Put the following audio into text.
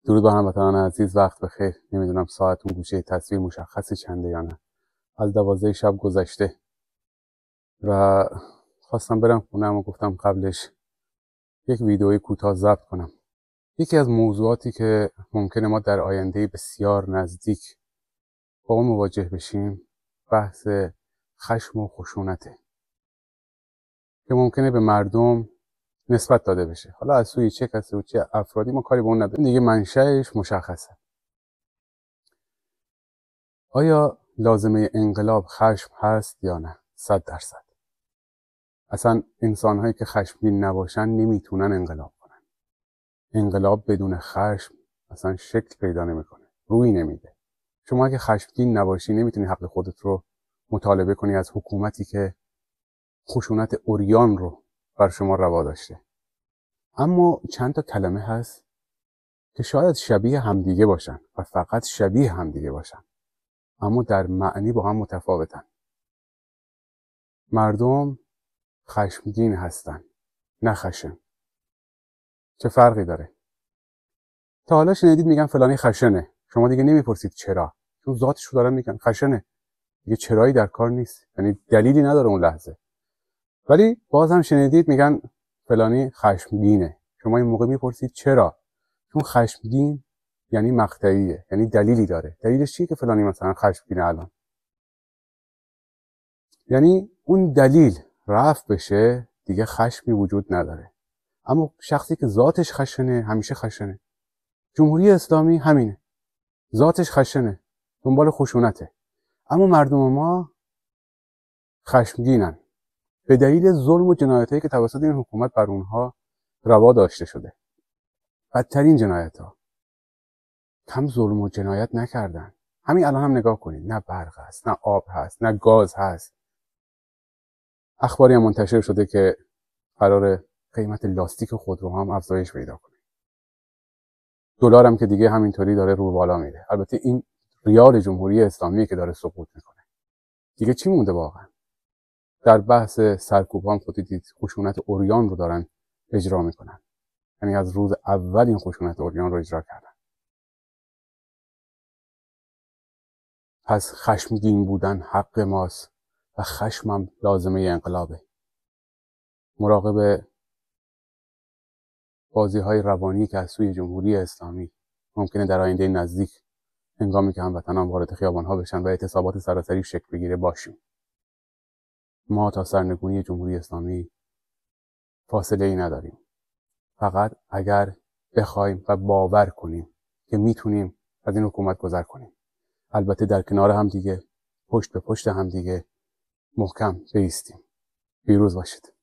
درود به هموطنان عزیز، وقت بخیر. نمیدونم ساعتون گوشه تصویر مشخصی چنده یا نه. از 12 شب گذشته و خواستم برم خونم و گفتم قبلش یک ویدئوی کوتاه ضبط کنم. یکی از موضوعاتی که ممکنه ما در آینده بسیار نزدیک با اون مواجه بشیم بحث خشم و خشونته که ممکنه به مردم نسبت داده بشه. حالا از سوی چه کسی و چه افرادی ما کاری به اون نداریم دیگه، منشأش مشخصه. آیا لازمه انقلاب خشم هست یا نه؟ 100%. اصلا انسان‌هایی که خشمگین نباشن نمیتونن انقلاب کنن. انقلاب بدون خشم اصلا شکل پیدا نمیکنه، روی نمیده. شما اگه خشمگین نباشی نمیتونی حق خودت رو مطالبه کنی از حکومتی که خشونت عریان رو بر شما روا داشته. اما چند تا کلمه هست که شاید شبیه همدیگه باشن و فقط شبیه همدیگه باشن، اما در معنی با هم متفاوتن. مردم خشمگین هستن، نه خشن. چه فرقی داره؟ تا حالا شنیدید میگن فلانی خشنه، شما دیگه نمیپرسید چرا، چون ذاتش رو دارن میگن خشنه دیگه، چرایی در کار نیست، یعنی دلیلی نداره اون لحظه. ولی باز هم شنیدید میگن فلانی خشمگینه، شما این موقع میپرسید چرا، چون خشمگین یعنی مقطعیه، یعنی دلیلی داره. دلیلش چیه که فلانی مثلا خشمگینه الان؟ یعنی اون دلیل رفع بشه دیگه خشمی وجود نداره. اما شخصی که ذاتش خشنه همیشه خشنه. جمهوری اسلامی همینه، ذاتش خشنه، دنبال خشونته. اما مردم ما خشمگینن به دلیل ظلم و جنایتایی که توسط این حکومت بر اونها روا داشته شده. بدترین جنایت‌ها. کم ظلم و جنایت نکردن. همین الان هم نگاه کنید، نه برق هست، نه آب هست، نه گاز هست. اخباری هم منتشر شده که قرار قیمت لاستیک خودروها هم افزایش پیدا کنه. دلار هم که دیگه همینطوری داره رو بالا میره. البته این ریال جمهوری اسلامی که داره سقوط میکنه. دیگه چی مونده واقعا؟ در بحث سرکوب هم خودت دید خشونت عریان رو دارن اجرا میکنن. یعنی از روز اول این خشونت عریان رو اجرا کردن. پس خشمگین بودن حق ماست و خشمم لازمه انقلابه. مراقب بازی‌های روانی که از سوی جمهوری اسلامی ممکنه در آینده نزدیک هنگامی که هموطنان وارد خیابان‌ها بشن و اعتصابات سراسری شکل بگیره باشیم. ما تا سرنگونی جمهوری اسلامی فاصله‌ای نداریم. فقط اگر بخوایم و باور کنیم که میتونیم از این حکومت گذر کنیم. البته در کنار هم دیگه، پشت به پشت هم دیگه محکم بایستیم. پیروز باشید.